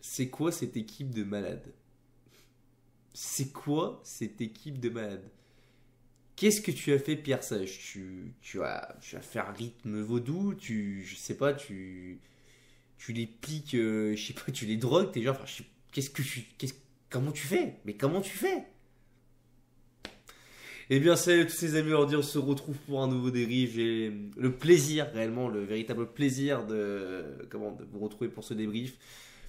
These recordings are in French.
C'est quoi cette équipe de malades? C'est quoi cette équipe de malades? Qu'est-ce que tu as fait, Pierre Sage? Tu as fait un rythme vaudou, je sais pas, tu les piques, je sais pas, tu les drogues, t'es genre, enfin, qu'est-ce que comment tu fais? Mais comment tu fais? Eh bien, salut à tous ces amis, aujourd'hui on se retrouve pour un nouveau débrief. J'ai le plaisir, réellement, le véritable plaisir de vous retrouver pour ce débrief.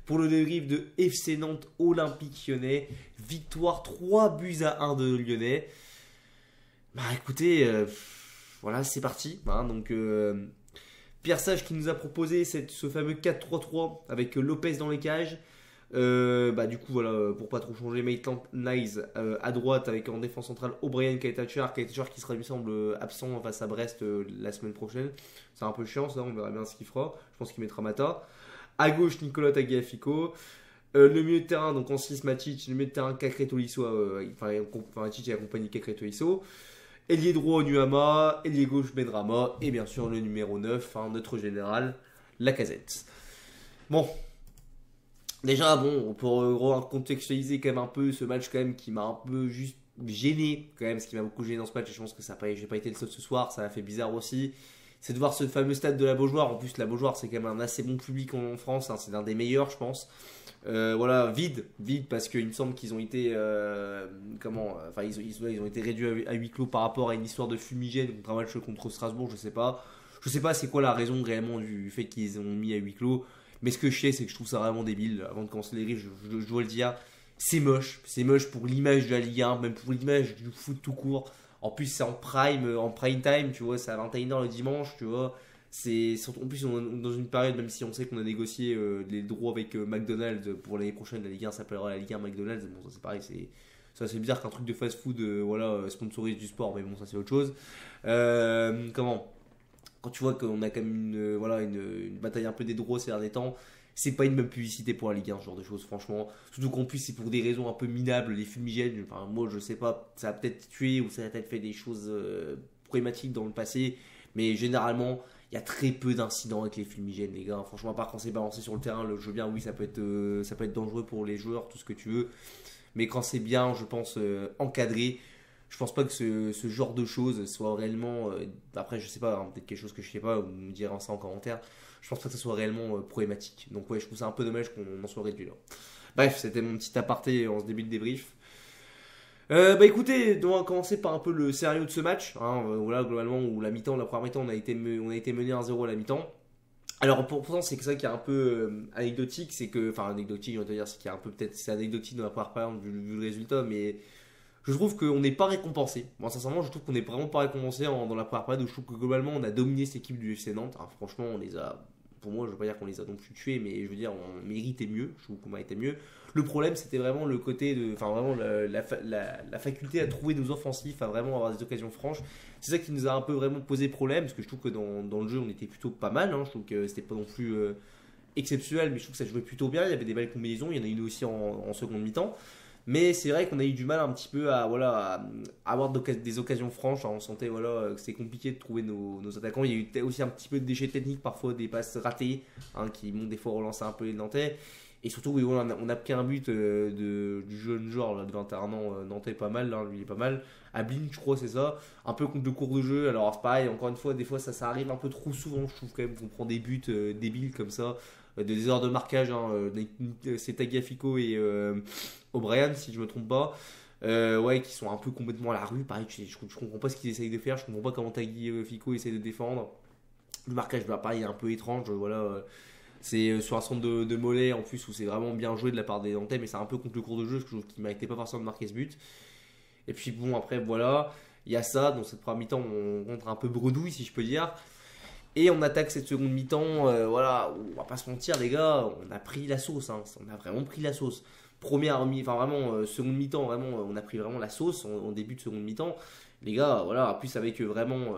Pour le débrief de FC Nantes Olympique Lyonnais, victoire 3 buts à 1 de Lyonnais. Bah écoutez, voilà, c'est parti. Hein, donc, Pierre Sage qui nous a proposé ce fameux 4-3-3 avec Lopez dans les cages. Bah du coup voilà, pour pas trop changer, Maitland Nice à droite avec en défense centrale O'Brien Kaitachar qui sera, il me semble, absent face à Brest la semaine prochaine. C'est un peu chiant ça, on verra bien ce qu'il fera. Je pense qu'il mettra Mata. À gauche, Nicolas Tagliafico. Le milieu de terrain, donc en 6 Matic, le milieu de terrain Cacré Tolisso, Matic et accompagné Cacré Tolisso. Ailier droit Nuama, ailier gauche Benrama, et bien sûr le numéro 9, hein, notre général, Lacazette. Bon, déjà, bon, pour contextualiser quand même un peu ce match quand même qui m'a un peu juste gêné quand même, ce qui m'a beaucoup gêné dans ce match, et je pense que j'ai pas été le seul ce soir, ça m'a fait bizarre aussi, c'est de voir ce fameux stade de la Beaujoire. En plus la Beaujoire c'est quand même un assez bon public en France, hein, c'est l'un des meilleurs je pense. Voilà, vide parce qu'il me semble qu'ils ont été ils ont été réduits à huis clos par rapport à une histoire de fumigène contre un match contre Strasbourg, je sais pas c'est quoi la raison réellement du fait qu'ils ont mis à huis clos. Mais ce que je sais, c'est que je trouve ça vraiment débile. Avant de commencer les riffs, je dois le dire. C'est moche pour l'image de la Ligue 1, même pour l'image du foot tout court. En plus, c'est en prime time, tu vois, c'est à 21h le dimanche, tu vois. En plus, on est dans une période, même si on sait qu'on a négocié les droits avec McDonald's pour l'année prochaine, la Ligue 1 s'appellera la Ligue 1 McDonald's. Bon, ça c'est pareil, c'est bizarre qu'un truc de fast-food sponsorise du sport, mais bon, ça c'est autre chose. Comment quand tu vois qu'on a quand même une bataille un peu des droits ces derniers temps, c'est pas une bonne publicité pour la Ligue 1, ce genre de choses, franchement. Surtout qu'en plus, c'est pour des raisons un peu minables, les fumigènes. Enfin, moi, je sais pas, ça a peut-être tué ou ça a peut-être fait des choses problématiques dans le passé, mais généralement, il y a très peu d'incidents avec les fumigènes, les gars. Franchement, à part quand c'est balancé sur le terrain, le jeu bien, oui, ça peut être dangereux pour les joueurs, tout ce que tu veux. Mais quand c'est bien, je pense, encadré, je pense pas que ce genre de choses soit réellement. Après, je sais pas, hein, peut-être quelque chose que je sais pas, ou me direz ça en commentaire. Je pense pas que ça soit réellement problématique. Donc, ouais, je trouve ça un peu dommage qu'on en soit réduit là. Bref, c'était mon petit aparté en ce début de débrief. Bah écoutez, on va commencer par un peu le sérieux de ce match. Hein, voilà, globalement, où la première mi-temps, on a été mené 1-0 à la mi-temps. Alors pourtant c'est ça qui est un peu anecdotique, c'est que, enfin anecdotique, on va te dire, c'est qu'il y a un peu peut-être, c'est anecdotique dans la première période vu le résultat, mais je trouve qu'on n'est pas récompensé. Moi, sincèrement, je trouve qu'on n'est vraiment pas récompensé dans la première période où je trouve que globalement on a dominé cette équipe du FC Nantes. Alors, franchement, on les a. Pour moi, je ne veux pas dire qu'on les a non plus tués, mais je veux dire, on méritait mieux. Je trouve qu'on méritait mieux. Le problème, c'était vraiment le côté de. Enfin, vraiment la faculté à trouver nos offensifs, à vraiment avoir des occasions franches. C'est ça qui nous a un peu vraiment posé problème, parce que je trouve que dans le jeu, on était plutôt pas mal. Hein. Je trouve que c'était pas non plus exceptionnel, mais je trouve que ça jouait plutôt bien. Il y avait des belles combinaisons. Il y en a eu aussi en seconde mi-temps. Mais c'est vrai qu'on a eu du mal un petit peu à avoir des occasions franches. On sentait que c'était compliqué de trouver nos attaquants. Il y a eu aussi un petit peu de déchets techniques, parfois des passes ratées, hein, qui m'ont des fois relancé un peu les Nantais. Et surtout, oui, on a pris un but du jeune joueur là, de 21 ans, Nantais, pas mal, hein, lui il est pas mal. Ablin, je crois, c'est ça. Un peu contre le cours de jeu. Alors, c'est pareil, encore une fois, des fois ça arrive un peu trop souvent. Je trouve quand même qu'on prend des buts débiles comme ça, des erreurs de marquage. Hein, c'est Tagliafico et O'Brien, si je me trompe pas. Ouais, qui sont un peu complètement à la rue. Pareil, je comprends pas ce qu'ils essayent de faire. Je comprends pas comment Tagliafico essaye de défendre. Le marquage, bah, pareil, est un peu étrange. C'est sur un centre de mollet en plus où c'est vraiment bien joué de la part des Nantais, mais c'est un peu contre le cours de jeu, je trouve qu'il ne méritait pas forcément de marquer ce but. Et puis bon, après voilà, il y a ça, dans cette première mi-temps, on rentre un peu bredouille si je peux dire. Et on attaque cette seconde mi-temps, voilà, on va pas se mentir les gars, on a pris la sauce, hein, on a vraiment pris la sauce. Seconde mi-temps, vraiment, on a pris vraiment la sauce en début de seconde mi-temps. Les gars, voilà, en plus avec vraiment.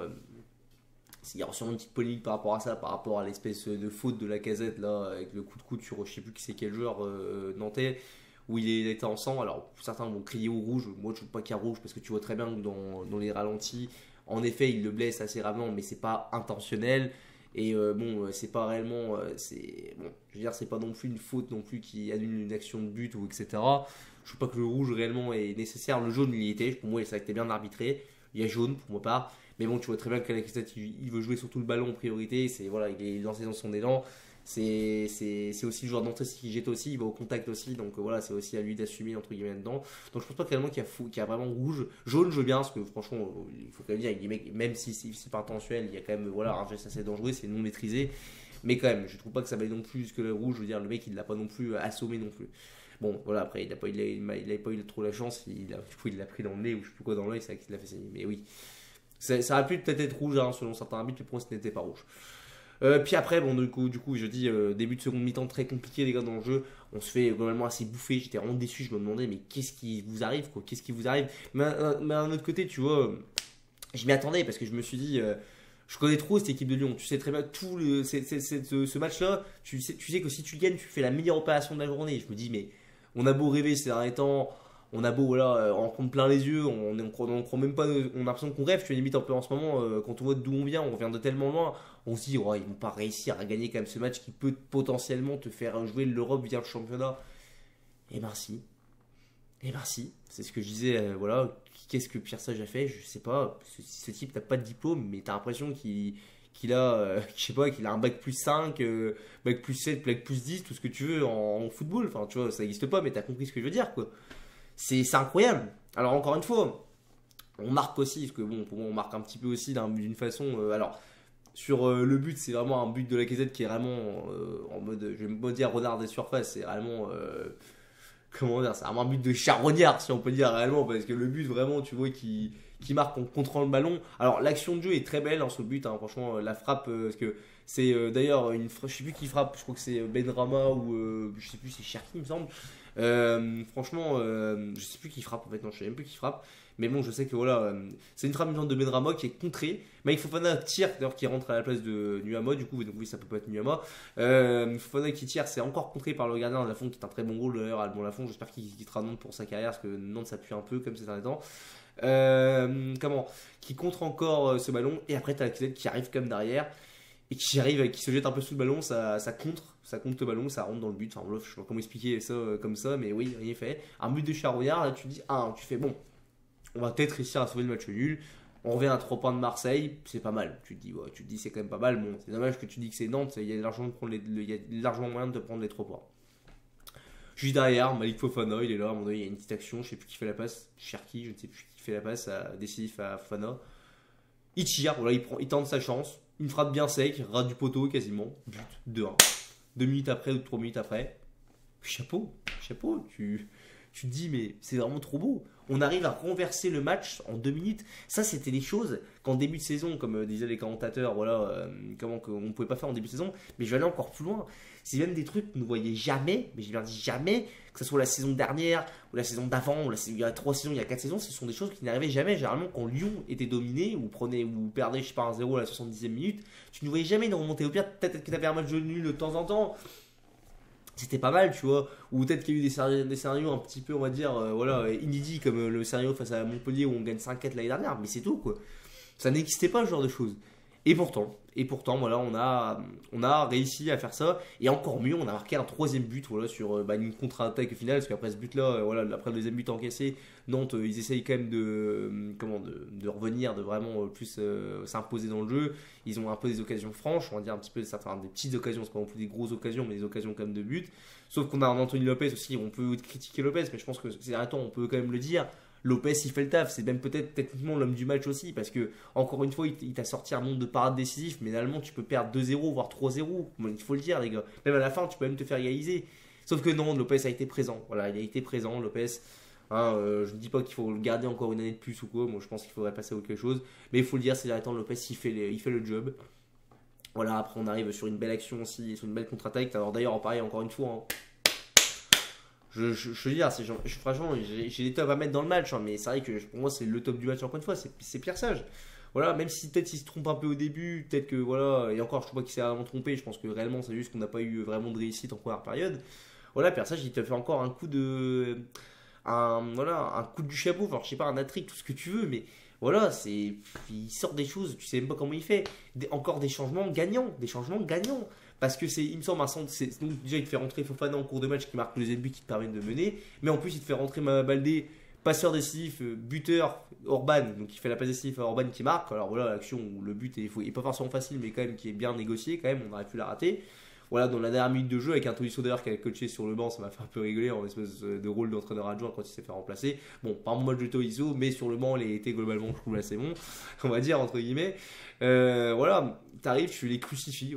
Il y a sûrement une petite polémique par rapport à ça, par rapport à l'espèce de faute de Lacazette là, avec le coup de coude sur je sais plus qui c'est quel joueur nantais, où il était en sang. Alors certains vont crier au rouge, moi je ne trouve pas qu'il y a rouge parce que tu vois très bien que dans les ralentis, en effet il le blesse assez gravement, mais c'est pas intentionnel. Et bon, c'est pas réellement. Bon, je veux dire, c'est pas non plus une faute non plus qui annule une action de but ou etc. Je trouve pas que le rouge réellement est nécessaire. Le jaune, il y était. Pour moi, ça a été bien arbitré. Il y a jaune pour ma part. Mais bon, tu vois très bien que Lacazette, il veut jouer surtout le ballon en priorité. C'est, voilà, il est lancé dans son élan. C'est aussi le joueur d'entrée qui jette aussi, il va au contact aussi, donc voilà, c'est aussi à lui d'assumer entre guillemets dedans. Donc je pense pas réellement qu'il y a vraiment rouge. Jaune, je veux bien, parce que franchement, il faut quand même dire, avec des mecs, même si c'est pas intentionnel, il y a quand même voilà, un geste assez dangereux, c'est non maîtrisé. Mais quand même, je trouve pas que ça vaille non plus jusque le rouge, je veux dire, le mec il l'a pas non plus assommé non plus. Bon, voilà, après, il a pas eu trop la chance, du coup il l'a pris dans le nez ou je sais plus quoi dans l'œil, c'est ça qui l'a fait saigner. Mais oui, ça aurait pu peut-être être rouge hein, selon certains arbitres, mais pour moi ce n'était pas rouge. Puis après, bon, du coup, je dis début de seconde mi-temps très compliqué, les gars, dans le jeu. On se fait globalement assez bouffer. J'étais vraiment déçu. Je me demandais, mais qu'est-ce qui vous arrive, quoi? Qu'est-ce qui vous arrive? Mais d'un autre côté, tu vois, je m'y attendais parce que je me suis dit, je connais trop cette équipe de Lyon. Tu sais très bien ce match-là. Tu sais que si tu gagnes, tu fais la meilleure opération de la journée. Je me dis, mais on a beau rêver ces derniers temps. On a beau voilà, en prendre plein les yeux, on croit même pas, on a l'impression qu'on rêve, tu es limite un peu en ce moment, quand on voit d'où on vient de tellement loin, on se dit oh, ils vont pas réussir à gagner quand même ce match qui peut potentiellement te faire jouer l'Europe via le championnat. Et ben si, c'est ce que je disais, voilà, qu'est-ce que Pierre Sage a fait, je sais pas, ce type n'a pas de diplôme, mais t'as l'impression qu'il a, je sais pas, qu'il a un bac plus 5, bac plus 7, bac plus 10, tout ce que tu veux en football, enfin tu vois, ça n'existe pas, mais t'as compris ce que je veux dire quoi. C'est incroyable. Alors encore une fois, on marque aussi, parce que bon, pour moi on marque un petit peu aussi d'une façon. Alors sur le but, c'est vraiment un but de Lacazette qui est vraiment en mode, je vais me dire renard des surfaces, c'est vraiment comment dire, c'est vraiment un but de charognard si on peut dire réellement, parce que le but vraiment, tu vois, qui marque en contrôlant le ballon. Alors l'action de jeu est très belle dans ce but, hein, franchement, la frappe, parce que c'est d'ailleurs je sais plus qui frappe, je crois que c'est Benrahma ou je sais plus, c'est Cherki il me semble. Franchement, je sais plus qui frappe en fait, non, je sais même plus qui frappe. Mais bon, je sais que voilà, c'est une frappe de Benrahma qui est contrée. Mike Fofana tire, d'ailleurs, qui rentre à la place de Nuama, du coup, donc oui, ça peut pas être Nuama. Fofana qui tire, c'est encore contré par le gardien de Lafont, qui est un très bon goal d'ailleurs, Albon Lafont. J'espère qu'il quittera Nantes pour sa carrière, parce que Nantes ça pue un peu comme ces derniers temps. Qui contre encore ce ballon, et après, t'as Lacazette qui arrive comme derrière. Et qui se jette un peu sous le ballon, ça contre le ballon, ça rentre dans le but. Enfin, bref, je sais pas comment expliquer ça comme ça, mais oui, rien fait. Un but de charognard, là tu dis, tu fais bon, on va peut-être réussir à sauver le match nul. On revient à 3 points de Marseille, c'est pas mal. Tu te dis c'est quand même pas mal. Bon, c'est dommage que tu dis que c'est Nantes, il y a largement moyen de te prendre les 3 points. Juste derrière, Malik Fofana, il est là, à mon avis, il y a une petite action, je sais plus qui fait la passe, Cherki, je ne sais plus qui fait la passe, décisif à Fofana. Il tire, voilà, il tente sa chance. Une frappe bien sec, ras du poteau quasiment. But 2-1. 2 minutes après ou 3 minutes après. Chapeau. Tu te dis, mais c'est vraiment trop beau. On arrive à renverser le match en 2 minutes. Ça, c'était des choses qu'en début de saison, comme disaient les commentateurs, voilà, comment qu'on ne pouvait pas faire en début de saison. Mais je vais aller encore plus loin. C'est même des trucs qu'on ne voyait jamais, mais je bien dit jamais, que ce soit la saison dernière, ou la saison d'avant, ou il y a 3 saisons, il y a 4 saisons, ce sont des choses qui n'arrivaient jamais. Généralement, quand Lyon était dominé, ou perdait, je sais pas, 1-0 à la 70e minute, tu ne voyais jamais de remonter. Au pire, peut-être que tu avais un match nul de temps en temps. C'était pas mal, tu vois. Ou peut-être qu'il y a eu des scénarios un petit peu, on va dire, voilà, inédits, comme le scénario face à Montpellier où on gagne 5-4 l'année dernière, mais c'est tout, quoi. Ça n'existait pas, ce genre de choses. Et pourtant, voilà, on a réussi à faire ça. Et encore mieux, on a marqué un 3e but, voilà, sur une contre-attaque finale. Parce qu'après ce but-là, voilà, après le 2e but encaissé, Nantes, ils essayent quand même de revenir, de vraiment plus s'imposer dans le jeu. Ils ont un peu des occasions franches, on va dire un petit peu des petites occasions, c'est pas non plus des grosses occasions, mais des occasions quand même de but. Sauf qu'on a un Anthony Lopez aussi, on peut critiquer Lopez, mais je pense que ces derniers temps, on peut quand même le dire. Lopez, il fait le taf, c'est même peut-être techniquement l'homme du match aussi, parce que, encore une fois, il t'a sorti un nombre de parades décisifs, mais finalement, tu peux perdre 2-0, voire 3-0. Bon, il faut le dire, les gars. Même à la fin, tu peux même te faire égaliser. Sauf que non, Lopez a été présent. Voilà, il a été présent, Lopez. Je ne dis pas qu'il faut le garder encore une année de plus ou quoi. Moi, je pense qu'il faudrait passer à autre chose. Mais il faut le dire, ces derniers temps, Lopez, il fait le job. Voilà, après, on arrive sur une belle action aussi, sur une belle contre-attaque. Alors, d'ailleurs, pareil, encore une fois, je veux dire, franchement, j'ai des tops à mettre dans le match, mais c'est vrai que pour moi, c'est le top du match encore une fois, c'est Pierre Sage. Voilà, même si peut-être il se trompe un peu au début, peut-être que voilà, et encore, je trouve pas qu'il s'est vraiment trompé, je pense que réellement, c'est juste qu'on n'a pas eu vraiment de réussite en première période. Voilà, Pierre Sage, il te fait encore un coup du chapeau, enfin, je sais pas, un hat-trick, tout ce que tu veux, mais Voilà, il sort des choses, tu sais même pas comment il fait. Encore des changements gagnants, Parce que il me semble, donc déjà il te fait rentrer Fofana en cours de match qui marque le deuxième but qui te permet de mener, mais en plus il te fait rentrer Baldé, passeur décisif, buteur, Orban, donc il fait la passe décisive à Orban qui marque. Alors voilà, l'action où le but est pas forcément facile, mais quand même qui est bien négocié, quand même, on aurait pu la rater. Voilà, dans la dernière minute de jeu, avec un Tolisso d'ailleurs qui avait coaché sur le banc, ça m'a fait un peu rigoler en espèce de rôle d'entraîneur adjoint quand il s'est fait remplacer. Bon, pas mon match de Tolisso, mais sur le banc, il était globalement, je trouve, assez bon, on va dire, entre guillemets. Voilà, t'arrives, tu les crucifies,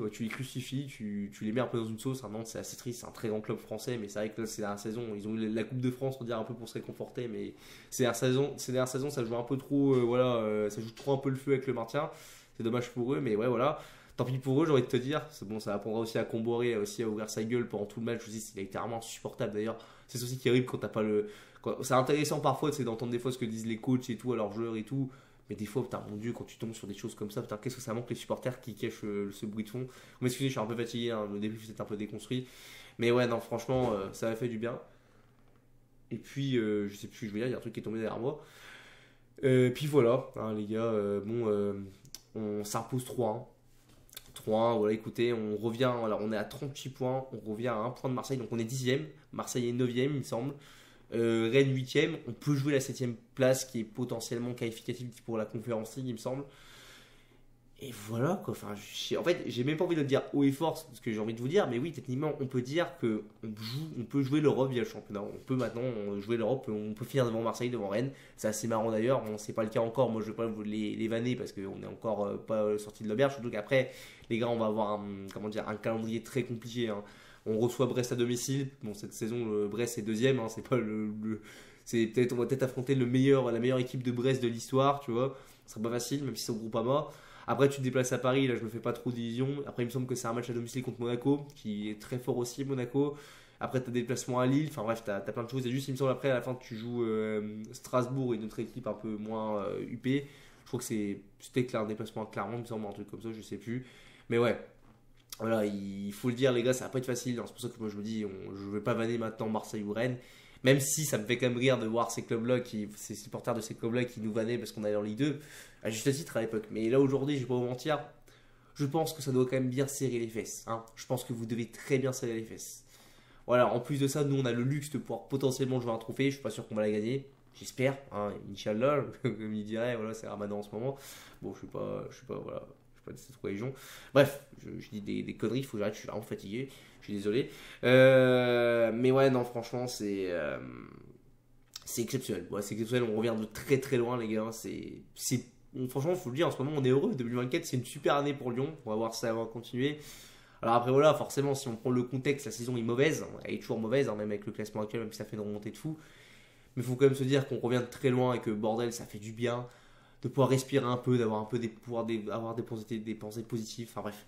tu les mets un peu dans une sauce. Nantes, c'est assez triste, c'est un très grand club français, mais c'est vrai que là, c'est la saison. Ils ont eu la Coupe de France, on va dire, un peu pour se réconforter, mais ces dernières saisons, ça joue un peu trop, ça joue trop un peu le feu avec le maintien. C'est dommage pour eux, mais ouais, voilà. Tant pis pour eux, j'ai envie de te dire. C'est bon, ça apprendra aussi à Comboiré, aussi à ouvrir sa gueule pendant tout le match. Je dis, il a été vraiment insupportable d'ailleurs. C'est aussi qui arrive quand t'as pas le. C'est intéressant parfois d'entendre des fois ce que disent les coachs et tout à leurs joueurs et tout. Mais des fois, putain, mon dieu, quand tu tombes sur des choses comme ça, putain, qu'est-ce que ça manque les supporters qui cachent ce bruit de fond. Vous m'excusez, je suis un peu fatigué, hein, le début c'est un peu déconstruit. Mais ouais, non, franchement, ça m'a fait du bien. Et puis, je sais plus, je veux dire, il y a un truc qui est tombé derrière moi. Puis voilà, hein, les gars, on s'impose 3-1. 3-1, voilà, écoutez, on revient, alors on est à 38 points, on revient à 1 point de Marseille, donc on est 10ème, Marseille est 9ème, il me semble. Rennes 8ème, on peut jouer la 7ème place qui est potentiellement qualificative pour la Conférence League, il me semble. Et voilà quoi, enfin, en fait, j'ai même pas envie de le dire haut et fort ce que j'ai envie de vous dire, mais oui, techniquement, on peut dire que on peut jouer l'Europe via le championnat. On peut maintenant jouer l'Europe, on peut finir devant Marseille, devant Rennes. C'est assez marrant d'ailleurs, bon, c'est pas le cas encore. Moi, je vais pas les vanner parce qu'on est encore pas sorti de l'auberge. Surtout qu'après, les gars, on va avoir un calendrier très compliqué, hein. On reçoit Brest à domicile. Bon, cette saison, Brest est deuxième, hein, c'est pas on va peut-être affronter la meilleure équipe de Brest de l'histoire, tu vois. Ce serait pas facile, même si c'est au Groupama. Après, tu te déplaces à Paris, là je me fais pas trop d'illusions. Après, il me semble que c'est un match à domicile contre Monaco, qui est très fort aussi, Monaco. Après, tu as des déplacements à Lille, enfin bref, tu as plein de choses. Et juste, il me semble, après, à la fin, tu joues Strasbourg et une autre équipe un peu moins huppée. Je crois que c'était un déplacement à Clermont, il me semble, un truc comme ça, je sais plus. Mais ouais, voilà, il faut le dire, les gars, ça va pas être facile. C'est pour ça que moi je me dis, je vais pas vanner maintenant Marseille ou Rennes. Même si ça me fait quand même rire de voir ces clubs-là, ces supporters de ces clubs-là qui nous vannaient parce qu'on allait en Ligue 2, à juste titre à l'époque. Mais là aujourd'hui, je vais pas vous mentir, je pense que ça doit quand même bien serrer les fesses, hein. Je pense que vous devez très bien serrer les fesses. Voilà, en plus de ça, nous on a le luxe de pouvoir potentiellement jouer un trophée. Je suis pas sûr qu'on va la gagner. J'espère, hein, Inch'Allah, comme il dirait, voilà, c'est Ramadan en ce moment. Bon, je suis pas, voilà, je suis pas de cette religion. Bref, je dis des conneries, il faut que j'arrête, je suis vraiment fatigué, je suis désolé. Mais ouais, non, franchement, c'est exceptionnel. Ouais, c'est exceptionnel, on revient de très très loin, les gars. Franchement, il faut le dire, en ce moment, on est heureux. 2024, c'est une super année pour Lyon. On va voir si ça va continuer. Alors après, voilà, forcément, si on prend le contexte, la saison est mauvaise. Elle est toujours mauvaise, hein, même avec le classement actuel, même si ça fait une remontée de fou. Mais il faut quand même se dire qu'on revient de très loin et que bordel, ça fait du bien de pouvoir respirer un peu, d'avoir un peu avoir des pensées positives. Enfin bref,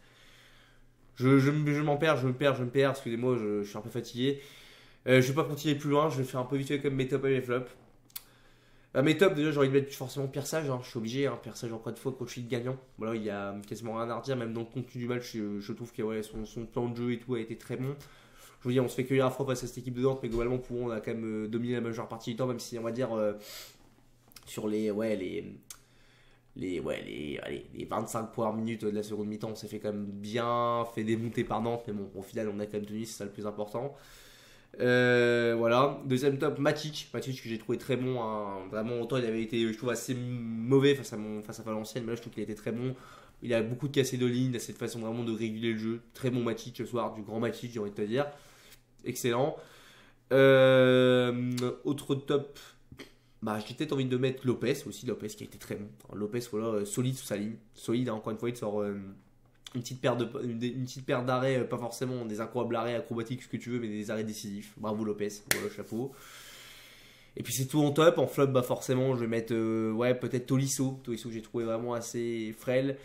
je m'en perds, je me perds. Excusez-moi, je suis un peu fatigué. Je vais pas continuer plus loin, je vais faire un peu vite fait comme mes tops et mes flops. Mes tops, déjà, j'ai envie de mettre forcément Pierre Sage, hein, je suis obligé. Pierre Sage, encore une fois, coach de gagnant. Voilà, il y a quasiment rien à redire, même dans le contenu du match, je trouve que ouais, son plan de jeu et tout a été très bon. Je veux dire, on se fait cueillir à froid face à cette équipe de Nantes, mais globalement, pour eux, on a quand même dominé la majeure partie du temps, même si on va dire sur les 25 premières minutes de la seconde mi-temps, on s'est fait quand même bien fait démonter par Nantes, mais bon, au final, on a quand même tenu, c'est ça le plus important. Voilà, deuxième top, Matic que j'ai trouvé très bon, hein. Vraiment, autant il avait été, je trouve, assez mauvais face à Valenciennes, mais là je trouve qu'il était très bon. Il a beaucoup de cassés de ligne, il a cette façon vraiment de réguler le jeu. Très bon Matic ce soir, du grand Matic, j'ai envie de te dire. Excellent. Autre top, j'ai peut-être envie de mettre Lopez aussi, Lopez qui a été très bon. Enfin, Lopez, voilà, solide sous sa ligne. Solide, hein, encore une fois, il sort une petite paire d'arrêts, pas forcément des incroyables arrêts acrobatiques, ce que tu veux, mais des arrêts décisifs. Bravo Lopez, voilà, chapeau. Et puis c'est tout en top. En flop, forcément, je vais mettre peut-être Tolisso que j'ai trouvé vraiment assez frêle.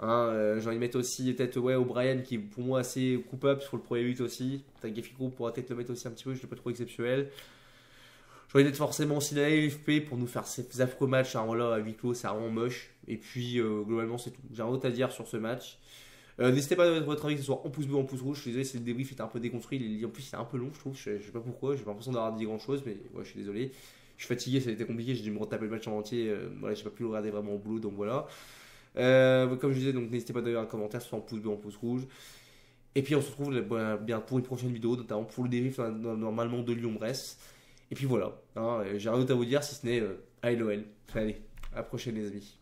Hein, j'ai envie de mettre aussi peut-être O'Brien qui est pour moi assez coupable sur le premier but aussi. Tagliafico pourra peut-être le mettre aussi un petit peu, je ne l'ai pas trop exceptionnel. J'ai envie de mettre forcément aussi la LFP pour nous faire ces affreux matchs, hein, voilà, à huis clos, c'est vraiment moche. Et puis globalement c'est tout. J'ai rien d'autre à dire sur ce match. N'hésitez pas à mettre votre avis, que ce soit en pouce bleu ou en pouce rouge. Je suis désolé si le débrief était un peu déconstruit. En plus, c'est un peu long, je trouve. Je sais pas pourquoi. J'ai pas l'impression d'avoir dit grand chose, mais ouais, je suis désolé. Je suis fatigué, ça a été compliqué, j'ai dû me retaper le match en entier. Voilà, j'ai pas pu le regarder vraiment au boulot, donc voilà. Comme je disais, donc n'hésitez pas à donner un commentaire, soit en pouce bleu, en pouce rouge. Et puis on se retrouve bien pour une prochaine vidéo, notamment pour le débrief normalement de Lyon-Brest. Et puis voilà, hein, j'ai rien d'autre à vous dire si ce n'est allez l'OL. Allez, à la prochaine les amis.